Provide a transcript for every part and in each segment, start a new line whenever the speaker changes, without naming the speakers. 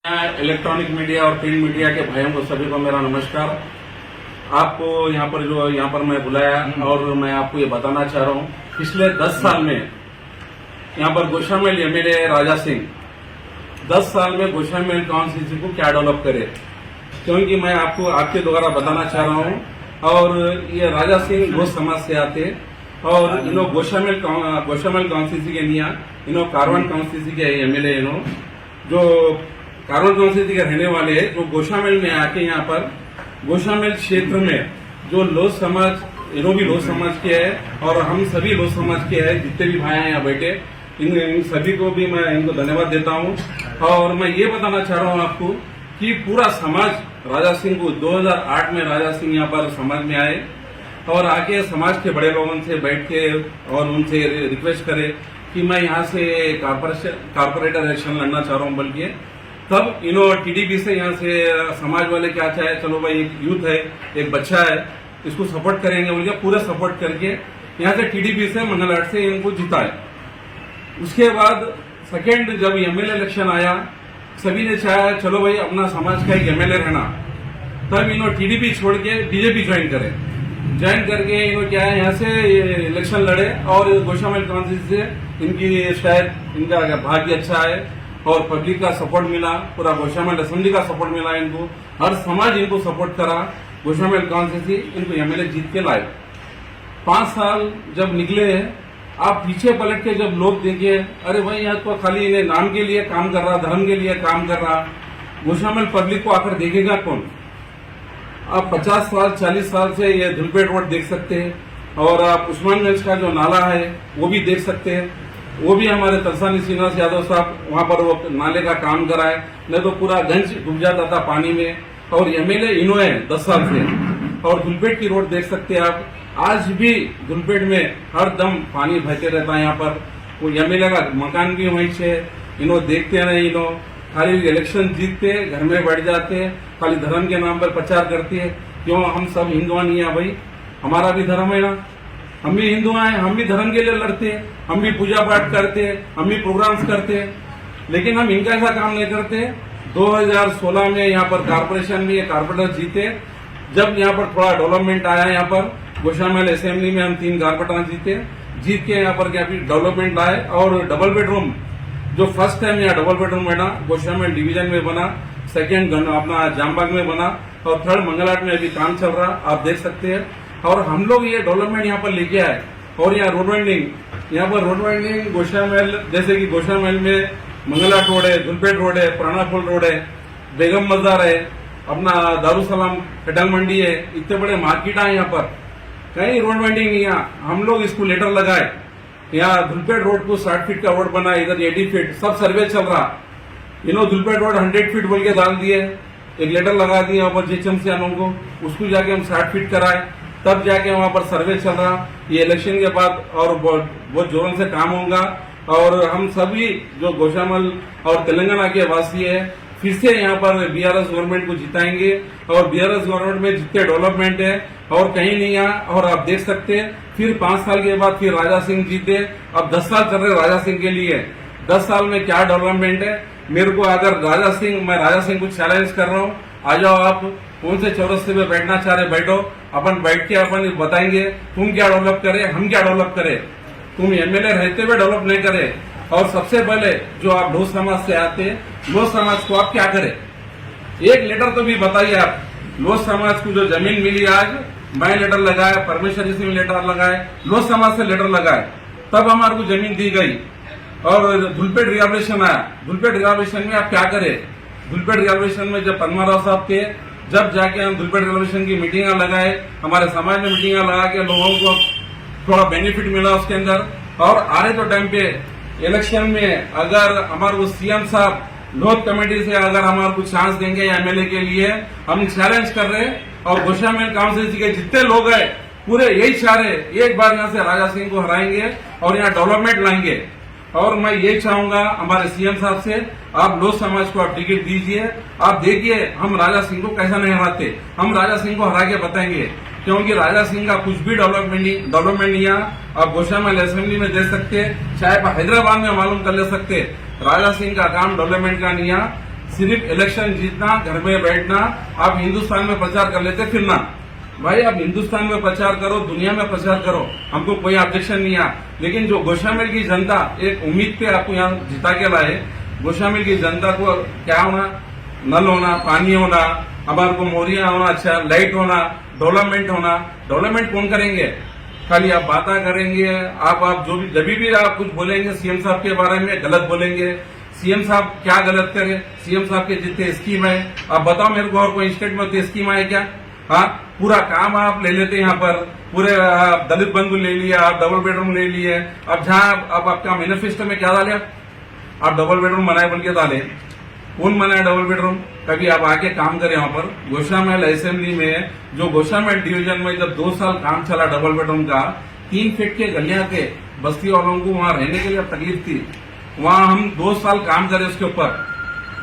Electronic media और print media के भाइयों को सभी को मेरा नमस्कार। आपको यहाँ पर मैं बुलाया और मैं आपको ये बताना चाह रहा हूँ, पिछले 10 साल में यहाँ पर गोशामेल एमएलए राजा सिंह 10 साल में गोशामेल कॉन्स्टिट्यूंसी को क्या डेवलप करे, क्योंकि मैं आपको आपके द्वारा बताना चाह रहा हूँ। और ये राजा सिंह घोष समाज से आते और इन्हों गोशामेल कॉन्स्टिट्यूंसी के निया इन्हों कारवान कॉन्स्टिट्यूंसी के एमएलए इन्हों जो कारवान कॉन्स्टिट्यूंसी के रहने वाले हैं, जो गोशामेल में आके यहाँ पर गोशामेल क्षेत्र में जो लोध समाज इन्हों भी लोध समाज के है और हम सभी लोध समाज के है, जितने भी भाई हैं यहाँ बैठे इन सभी को भी मैं इनको धन्यवाद देता हूँ। और मैं ये बताना चाह रहा हूँ आपको कि पूरा समाज राजा सिंह को 2008 में राजा सिंह यहाँ पर समाज में आए और आके समाज के बड़े लोगों से बैठ के और उनसे रिक्वेस्ट करे कि मैं यहाँ से कारपोरेटर इलेक्शन लड़ना चाह रहा हूँ। बल्कि तब इन्हों टीडीपी से यहाँ से समाज वाले क्या चाहे, चलो भाई एक यूथ है, एक बच्चा है, इसको सपोर्ट करेंगे बोल के पूरा सपोर्ट करके यहाँ से टीडीपी से मंगलहाट से इनको जिताए। उसके बाद सेकेंड जब एमएलए इलेक्शन आया, सभी ने चाहा चलो भाई अपना समाज का एक एमएलए रहना, तब इन्हों टीडीपी छोड़ के बीजेपी ज्वाइन करके इन्हों क्या है यहाँ से इलेक्शन लड़े और गोशामेल कॉन्स्टिट्यूंसी से इनकी शायद इनका भाग्य अच्छा है और पब्लिक का सपोर्ट मिला, पूरा गोशामेल असेंबली का सपोर्ट मिला इनको, हर समाज इनको सपोर्ट करा। गोशामेल कॉन्स्टिट्यूंसी इनको एमएलए जीत के लाए। 5 साल जब निकले आप पीछे पलट के जब लोग देखे, अरे भाई यहाँ तो खाली इन्हें नाम के लिए काम कर रहा, धर्म के लिए काम कर रहा, गोशामेल पब्लिक को आकर देखेगा कौन। आप 50 साल 40 साल से ये धुलपेट रोड देख सकते हैं और आप उस्मानगंज का जो नाला है वो भी देख सकते हैं। वो भी हमारे तरसानी श्रीनिवास यादव साहब वहां पर वो नाले का काम कराए, नहीं तो पूरा गंज डूब जाता था पानी में। और एमएलए इन्हों है 10 साल से। और धुलपेट की रोड देख सकते हैं आप, आज भी धुलपेट में हर दम पानी बहते रहता है। यहाँ पर वो एमएलए का मकान भी वहीं से इन्हों देखते नहीं, इन्हों खाली इलेक्शन जीतते घर में बैठ जाते, खाली धर्म के नाम पर प्रचार करते हैं। क्यों, हम सब हिंदुआ नहीं है भाई, हमारा भी धर्म है ना, हम भी हिंदू हैं, हम भी धर्म के लिए लड़ते हैं, हम भी पूजा पाठ करते हैं, हम भी प्रोग्राम्स करते हैं, लेकिन हम इनका ऐसा काम नहीं करते। 2016 में यहाँ पर कारपोरेशन में ये कारपोरेटर जीते, जब यहाँ पर थोड़ा डेवलपमेंट आया, यहाँ पर गोशामेल असेंबली में हम 3 कारपोरेटर जीत के यहाँ पर क्या डेवलपमेंट लाए। और डबल बेडरूम जो फर्स्ट टाइम यहाँ डबल बेडरूम बना गोशामेल डिवीजन में बना, सेकेंड अपना जामबाग में बना और थर्ड मंगलहाट में अभी काम चल रहा, आप देख सकते हैं। और हम लोग ये डेवलपमेंट यहाँ पर लेके आए। और यहाँ रोड वाइंडिंग गोशामेल, जैसे कि गोशामेल में मंगलहाट रोड है, धुलपेट रोड है, प्राणापुल रोड है, बेगम बाजार है, अपना दारूसलाम कटल मंडी है, इतने बड़े मार्केट है यहाँ पर, कहीं रोड वाइंडिंग नहीं। यहाँ हम लोग इसको लेटर लगाए, यहाँ धुलपेट रोड को 60 फीट का रोड बना, इधर 80 फीट, सब सर्वे चल रहा। इन्हों धुलपेट रोड 100 फीट बोल के डाल दिए, एक लेटर लगा दिया ऊपर जेचम से हम को, उसको जाके हम 60 फीट कराए, तब जाके वहां पर सर्वे चल रहा। ये इलेक्शन के बाद और बहुत जोरों से काम होगा और हम सभी जो गोशामेल और तेलंगाना के वासी है फिर से यहाँ पर बीआरएस गवर्नमेंट को जिताएंगे। और बीआरएस गवर्नमेंट में जितने डेवलपमेंट है और कहीं नहीं है। और आप देख सकते हैं फिर 5 साल के बाद फिर राजा सिंह जीते, अब 10 साल चल रहे राजा सिंह के लिए। 10 साल में क्या डेवलपमेंट है, मेरे को अगर मैं राजा सिंह को चैलेंज कर रहा हूँ, आ जाओ आप कौन से चौरस्ते में बैठना चाह रहे बैठो, अपन बैठ के अपन बताएंगे तुम क्या डेवलप करे, हम क्या डेवलप करे। तुम एमएलए रहते हुए डेवलप नहीं करे। और सबसे पहले जो आप लोध समाज से आते, लोध समाज को आप क्या करे, एक लेटर तो भी बताइए आप। लोध समाज को जो जमीन मिली आज, मैं लेटर लगाया, परमेश्वरी से लेटर लगाए, लोध समाज से लेटर लगाए, तब हमारे को जमीन दी गई। और धुलपेट रिजर्वेशन आया, धुलपेट रिजर्वेशन में आप क्या करे। धुलपेट रिजर्वेशन में जब पद्माराव साहब थे, जब जाके हम धुलपेट रिजर्वेशन की मीटिंग लगाए, हमारे समाज में मीटिंग लगा के लोगों को थोड़ा बेनिफिट मिला उसके अंदर। और आ रहे तो टाइम पे इलेक्शन में अगर हमारे वो सीएम साहब लोध कमेटी से अगर हमारे को चांस देंगे एमएलए के लिए, हम चैलेंज कर रहे हैं। और गोशामेल काउंसिल के जितने लोग हैं पूरे यही चाह रहे, एक बार यहाँ से राजा सिंह को हराएंगे और यहाँ डेवलपमेंट लाएंगे। और मैं ये चाहूंगा हमारे सीएम साहब से, आप लोध समाज को आप टिकट दीजिए, आप देखिए हम राजा सिंह को कैसा नहीं हराते, हम राजा सिंह को हरा के बताएंगे। क्योंकि राजा सिंह का कुछ भी डेवलपमेंट नहीं है। आप गोशामेल असेंबली में दे सकते, चाहे हैदराबाद में मालूम कर ले सकते, राजा सिंह का काम डेवलपमेंट का नहीं है। सिर्फ इलेक्शन जीतना, घर में बैठना, आप हिंदुस्तान में प्रचार कर लेते फिरना। भाई आप हिंदुस्तान में प्रचार करो, दुनिया में प्रचार करो, हमको कोई ऑब्जेक्शन नहीं है। लेकिन जो गोशामिल की जनता एक उम्मीद पे आपको यहाँ जिता के लाए, गोशामिल की जनता को क्या होना, नल होना, पानी होना, हमारे को मोरियां होना, अच्छा लाइट होना, डेवलपमेंट होना। डेवलपमेंट कौन करेंगे? खाली आप बातें करेंगे। आप जो भी जब भी आप कुछ बोलेंगे सीएम साहब के बारे में गलत बोलेंगे। सीएम साहब क्या गलत करे? सीएम साहब के जितने स्कीम है आप बताओ मेरे को, और कोई स्टेट में उतनी स्कीम है क्या? हाँ, पूरा काम आप ले लेते हैं यहाँ पर, पूरे दलित बंधु ले लिया, आप डबल बेडरूम ले लिए। अब जहाँ अब आपका मैनिफेस्टो में क्या डाले? आप डबल बेडरूम बनाए बोल के डाले। कौन बनाया डबल बेडरूम? कभी आप आके काम करें यहाँ पर गोशामहल असेंबली में। जो गोशामहल डिवीजन में जब 2 साल काम चला डबल बेडरूम का, 3 फीट के गलियां थे, बस्ती वालों को वहां रहने के लिए तकलीफ थी। वहां हम 2 साल काम करे, उसके ऊपर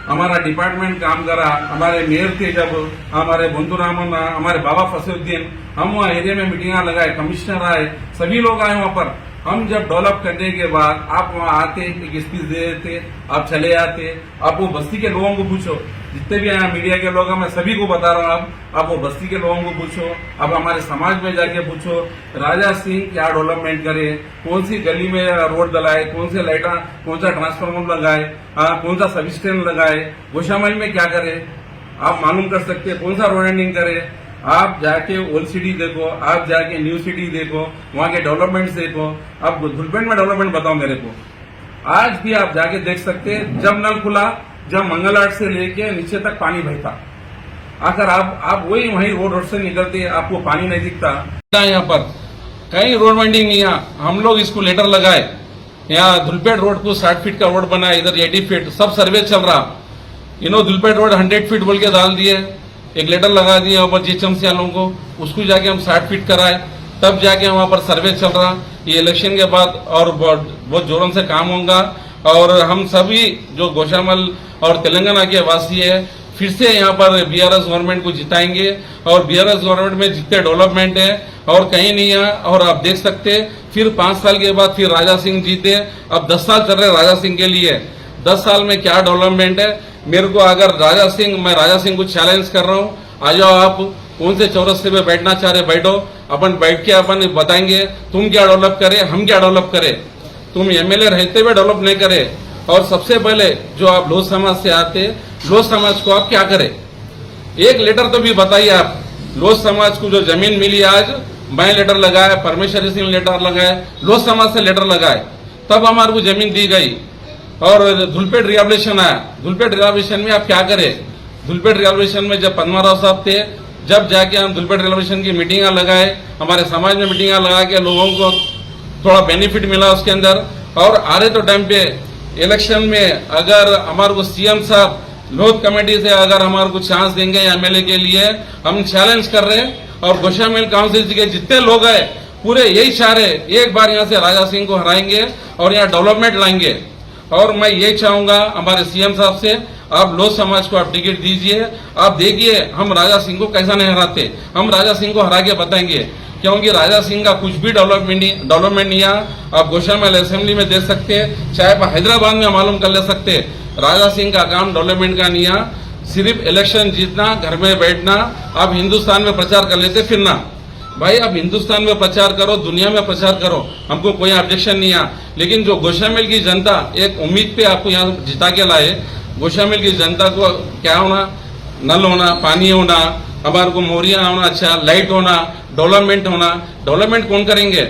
हमारा डिपार्टमेंट काम करा। हमारे मेयर थे जब, हमारे बंधु रामन, हमारे बाबा फसरुद्दीन, हम वहाँ एरिया में मीटिंग लगाए, कमिश्नर आए, सभी लोग आए वहां पर। हम जब डेवलप करने के बाद आप वहाँ आते, एक स्पीच दे देते, आप चले आते। आप वो बस्ती के लोगों को पूछो, जितने भी यहाँ मीडिया के लोग हैं, मैं सभी को बता रहा हूँ, आप वो बस्ती के लोगों को पूछो, आप हमारे समाज में जाके पूछो, राजा सिंह क्या डेवलपमेंट करे, कौन सी गली में रोड डलाए, कौन से लाइटा, कौन सा ट्रांसफार्मर लगाए, कौन सा सब स्टैंड लगाए, गोशामहल में क्या करे, आप मालूम कर सकते हैं। कौन सा रोड एंडिंग करे, आप जाके ओल्ड सिटी देखो, आप जाके न्यू सिटी देखो, वहां के डेवलपमेंट्स देखो। आप धुलपेट में डेवलपमेंट बताओ मेरे को। आज भी आप जाके देख सकते हैं, जब नल खुला, जब मंगल आर्ट से लेके नीचे तक पानी बहता, अगर आप वहीं रोड से निकलते, आपको पानी नहीं दिखता। यहाँ पर कहीं रोड वाइंडिंग नहीं है। हम लोग इसको लेटर लगाए, यहाँ धुलपेट रोड को 60 फीट का रोड बनाया, इधर 80 फीट, सब सर्वे चल रहा। धुलपेट रोड 100 फीट बोल के डाल दिए, एक लेटर लगा दिया ऊपर जीएचएमसी वालों को, उसको जाके हम 60 फीट कराए, तब जाके वहां पर सर्वे चल रहा। ये इलेक्शन के बाद और बहुत जोरों से काम होगा, और हम सभी जो गोशामहल और तेलंगाना के वासी है, फिर से यहाँ पर बीआरएस गवर्नमेंट को जिताएंगे। और बीआरएस गवर्नमेंट में जितने डेवलपमेंट है और कहीं नहीं है। और आप देख सकते, फिर 5 साल के बाद फिर राजा सिंह जीते। अब 10 साल चल रहे राजा सिंह के लिए, 10 साल में क्या डेवलपमेंट है मेरे को, अगर मैं राजा सिंह को चैलेंज कर रहा हूँ, आ जाओ आप कौन से चौरस्ते पे बैठना चाह रहे बैठो, अपन बैठ के अपन बताएंगे तुम क्या डेवलप करे, हम क्या डेवलप करे। तुम एमएलए रहते हुए डेवलप नहीं करे। और सबसे पहले जो आप लोह समाज से आते, लोह समाज को आप क्या करे, एक लेटर तो भी बताइए। आप लोह समाज को जो जमीन मिली, आज मैं लेटर लगाया, परमेश्वरी सिंह लेटर लगाए, लोह समाज से लेटर लगाए, तब हमारे को जमीन दी गई। और धुलपेट रिहेबिलिटेशन आया, धुलपेट रिहेबिलिटेशन में आप क्या करें? धुलपेट रिहेबिलिटेशन में जब पद्माराव साहब थे, जब जाके हम धुलपेट रिहेबिलिटेशन की मीटिंग लगाए, हमारे समाज में मीटिंग लगा के लोगों को थोड़ा बेनिफिट मिला उसके अंदर। और आ रहे तो टाइम पे इलेक्शन में अगर हमारे को सीएम साहब लोध कमेटी से अगर हमारे को चांस देंगे एमएलए के लिए, हम चैलेंज कर रहे हैं। और गोशामहल काउंसिल के जितने लोग हैं पूरे यही चाह रहे, एक बार यहाँ से राजा सिंह को हराएंगे और यहाँ डेवलपमेंट लाएंगे। और मैं ये चाहूंगा हमारे सीएम साहब से, आप लोह समाज को आप टिकट दीजिए। आप देखिए हम राजा सिंह को कैसा नहीं हराते, हम राजा सिंह को हरा के बताएंगे। क्योंकि राजा सिंह का कुछ भी डेवलपमेंट नहीं है। आप गोशामहल असेंबली में देख सकते हैं, चाहे आप हैदराबाद में मालूम कर ले सकते, राजा सिंह का काम डेवलपमेंट का नहीं है। सिर्फ इलेक्शन जीतना, घर में बैठना, आप हिंदुस्तान में प्रचार कर लेते फिरना। भाई आप हिंदुस्तान में प्रचार करो, दुनिया में प्रचार करो, हमको कोई ऑब्जेक्शन नहीं है। लेकिन जो गोशामहल की जनता एक उम्मीद पे आपको यहाँ जिता के लाए, गोशामहल की जनता को क्या होना, नल होना, पानी होना, हमारे को मोरियां होना, अच्छा लाइट होना, डेवलपमेंट होना। डेवलपमेंट कौन करेंगे?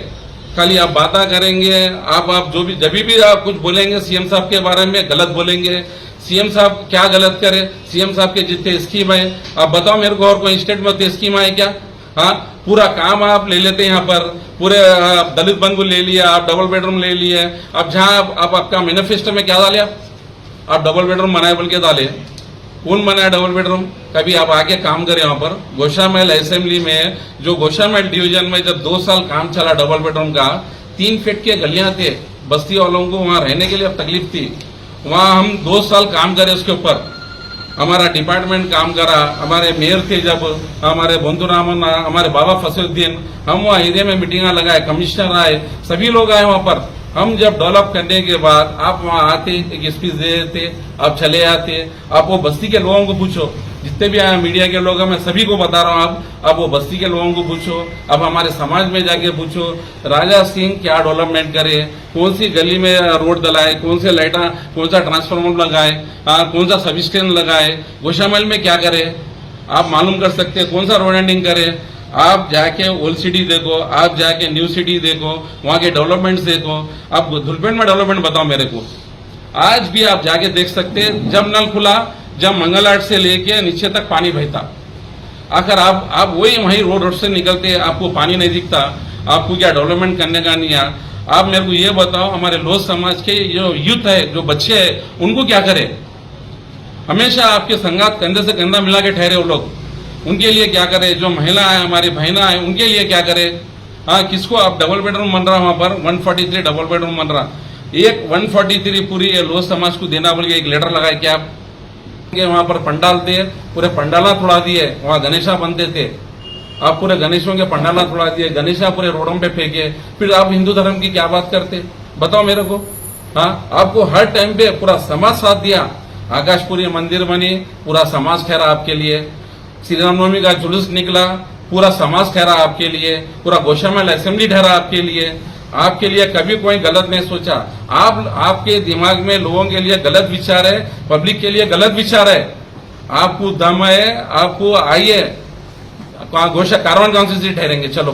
खाली आप बातें करेंगे। आप जो भी जब भी आप कुछ बोलेंगे सीएम साहब के बारे में गलत बोलेंगे। सीएम साहब क्या गलत करे? सीएम साहब के जितने स्कीम है आप बताओ मेरे को, और कोई स्टेट में उतनी स्कीम है क्या? हाँ, पूरा काम आप ले लेते हैं यहाँ पर, पूरे दलित बंधु ले लिया, आप डबल बेडरूम ले लिए। अब जहाँ आप आपका मैनिफेस्टो में क्या डाले, आप डबल बेडरूम बनाए बोल के डाले। कौन बनाया डबल बेडरूम? कभी आप आके काम करें वहां पर गोशामहल असेंबली में। जो गोशामहल डिवीजन में जब 2 साल काम चला डबल बेडरूम का, 3 फीट के गलियां थे, बस्ती वालों को वहां रहने के लिए अब तकलीफ थी। वहां हम 2 साल काम करे, उसके ऊपर हमारा डिपार्टमेंट काम करा। हमारे मेयर थे जब, हमारे बंधु रामन, हमारे बाबा फसरुद्दीन, हम वहाँ एरिया में मीटिंग लगाए, कमिश्नर आए, सभी लोग आए वहां पर। हम जब डेवलप करने के बाद आप वहाँ आते, एक स्पीच दे देते, आप चले आते। आप वो बस्ती के लोगों को पूछो, जितने भी आए मीडिया के लोग हैं, मैं सभी को बता रहा हूँ, आप वो बस्ती के लोगों को पूछो, अब हमारे समाज में जाके पूछो राजा सिंह क्या डेवलपमेंट करे, कौन सी गली में रोड डलाए, कौन से लाइटा, कौन सा ट्रांसफार्मर लगाए, कौन सा सब स्टेशन लगाए, गोशामहल में क्या करे, आप मालूम कर सकते हैं। कौन सा रोड एंडिंग करे, आप जाके ओल्ड सिटी देखो, आप जाके न्यू सिटी देखो, वहाँ के डेवलपमेंट्स देखो। आप धुलपेंड में डेवलपमेंट बताओ मेरे को, आज भी आप जाके देख सकते हैं। जब नल खुला, जब मंगल आर्ट से लेके नीचे तक पानी बहता, आखिर आप वही रोड से निकलते, आपको पानी नहीं दिखता, आपको क्या डेवलपमेंट करने का नहीं है। आप मेरे को ये बताओ, हमारे लोध समाज के जो यूथ है, जो बच्चे हैं, उनको क्या करे। हमेशा आपके संगात कंधे से कंधा मिला के ठहरे वो लोग, उनके लिए क्या करे। जो महिला है, हमारी बहना है, उनके लिए क्या करे। हाँ, किसको आप डबल बेडरूम बन रहा वहां पर 143 डबल बेडरूम बन रहा, एक 143 पूरी लोध समाज को देना बोल के एक लेटर लगाए क्या आप। वहां पर पंडाल थे, पूरे पंडाला तोड़ा दिए, वहां गणेशा बनते थे, आप पूरे गणेशों के पंडाला तोड़ा दिए, गणेशा पूरे रोडों पे फेंके, फिर आप हिंदू धर्म की क्या बात करते, बताओ मेरे को। हाँ, आपको हर टाइम पे पूरा समाज साथ दिया, आकाशपुरी मंदिर बनी, पूरा समाज ठहरा आपके लिए। श्री रामनवमी का जुलूस निकला, पूरा समाज ठहरा आपके लिए, पूरा गोशामहल असेंबली ठहरा आपके लिए। आपके लिए कभी कोई गलत नहीं सोचा। आपके दिमाग में लोगों के लिए गलत विचार है, पब्लिक के लिए गलत विचार है। आपको दम है, आपको आइए, कारवान कॉन्स्टिट्यूंसी ठहरेंगे, चलो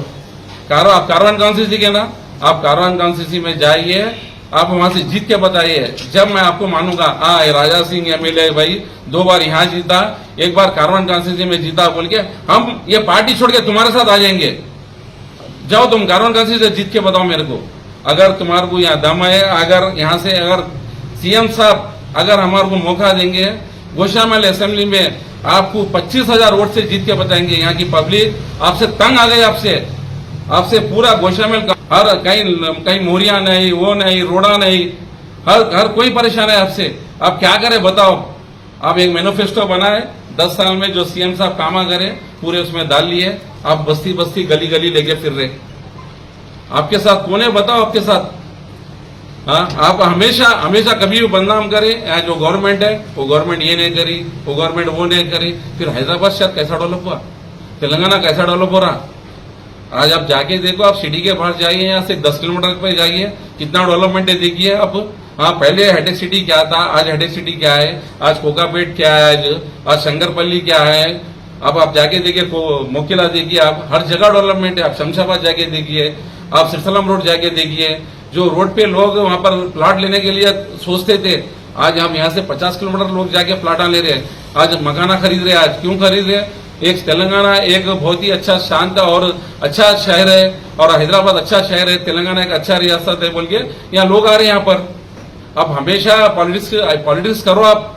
आप कारवान कॉन्स्टिट्यूंसी के ना, आप कारवान कॉन्स्टिट्यूंसी में जाइए, आप वहां से जीत के बताइए, जब मैं आपको मानूंगा। राजा सिंह एमएलए भाई 2 बार यहाँ जीता, 1 बार कारवान कॉन्स्टिट्यूंसी में जीता बोल के हम ये पार्टी छोड़ के तुम्हारे साथ आ जाएंगे। जाओ तुम कारवान कॉन्स्टिट्यूंसी से जीत के बताओ मेरे को, अगर तुम्हारे को यहाँ दम है। अगर यहाँ से अगर सीएम साहब अगर हमारे को मौका देंगे, गोशामहल असेंबली में आपको 25,000 वोट से जीत के बताएंगे। यहाँ की पब्लिक आपसे तंग आ गई, आपसे पूरा गोशामहल का हर कहीं मोरिया नहीं, वो नहीं, रोड़ा नहीं, हर कोई परेशान है आपसे। आप क्या करें बताओ। आप एक मैनिफेस्टो बनाए, 10 साल में जो सीएम साहब कामा करे पूरे उसमें डाल लिए, आप बस्ती बस्ती गली गली लेके फिर रहे। आपके साथ कौन है बताओ, आपके साथ। हाँ, आप हमेशा कभी भी बदनाम करें, जो गवर्नमेंट है वो गवर्नमेंट ये नहीं करी, वो गवर्नमेंट वो नहीं करी। फिर हैदराबाद शायद कैसा डेवलप हुआ, तेलंगाना कैसा डेवलप हो रहा। आज आप जाके देखो, आप सिटी के बाहर जाइए, यहाँ से 10 किलोमीटर पे जाइए, कितना डेवलपमेंट है देखिए आप। हाँ, पहले हेडेक सिटी क्या था, आज हेडेक सिटी क्या है, आज कोकापेट क्या है, आज शंकरपल्ली क्या है। अब आप जाके देखिए, मोकिला देखिए, आप हर जगह डेवलपमेंट है। आप शमशाबाद जाके देखिए, आप सिरसलम रोड जाके देखिए, जो रोड पे लोग वहां पर प्लाट लेने के लिए सोचते थे, आज हम यहाँ से 50 किलोमीटर लोग जाके प्लाटा ले रहे हैं, आज मकाना खरीद रहे। आज क्यों खरीद रहे? एक तेलंगाना एक बहुत ही अच्छा शांत और अच्छा शहर है, और हैदराबाद अच्छा शहर है, तेलंगाना एक अच्छा रियासत है बोल के यहाँ लोग आ रहे हैं यहाँ पर। अब हमेशा पॉलिटिक्स करो, आप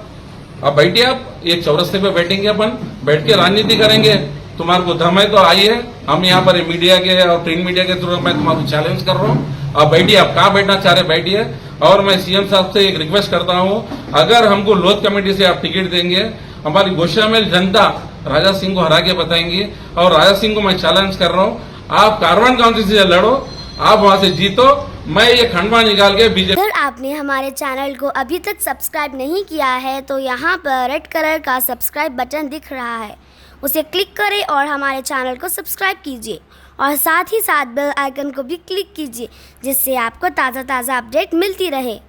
बैठिए, आप एक चौरस्ते पे बैठेंगे, अपन बैठ के राजनीति करेंगे। तुम्हारे को दम है तो आइए, हम यहाँ पर मीडिया के और प्रिंट मीडिया के थ्रू मैं तुम्हारा चैलेंज कर रहा हूँ। आप बैठिए, आप कहाँ बैठना चाह रहे बैठिए। और मैं सीएम साहब से एक रिक्वेस्ट करता हूँ, अगर हमको लोध कमेटी से आप टिकट देंगे, हमारी गोशामहल जनता राजा सिंह को हरा के बताएंगी। और राजा सिंह को मैं चैलेंज कर रहा हूँ, आप कारवान कॉन्स्टिट्यूंसी से लड़ो, आप वहां से जीतो, मैं ये खंडवा निकाल के बीजेपी।
अगर आपने हमारे चैनल को अभी तक सब्सक्राइब नहीं किया है तो यहाँ पर रेड कलर का सब्सक्राइब बटन दिख रहा है, उसे क्लिक करें और हमारे चैनल को सब्सक्राइब कीजिए, और साथ ही साथ बेल आइकन को भी क्लिक कीजिए, जिससे आपको ताज़ा अपडेट मिलती रहे।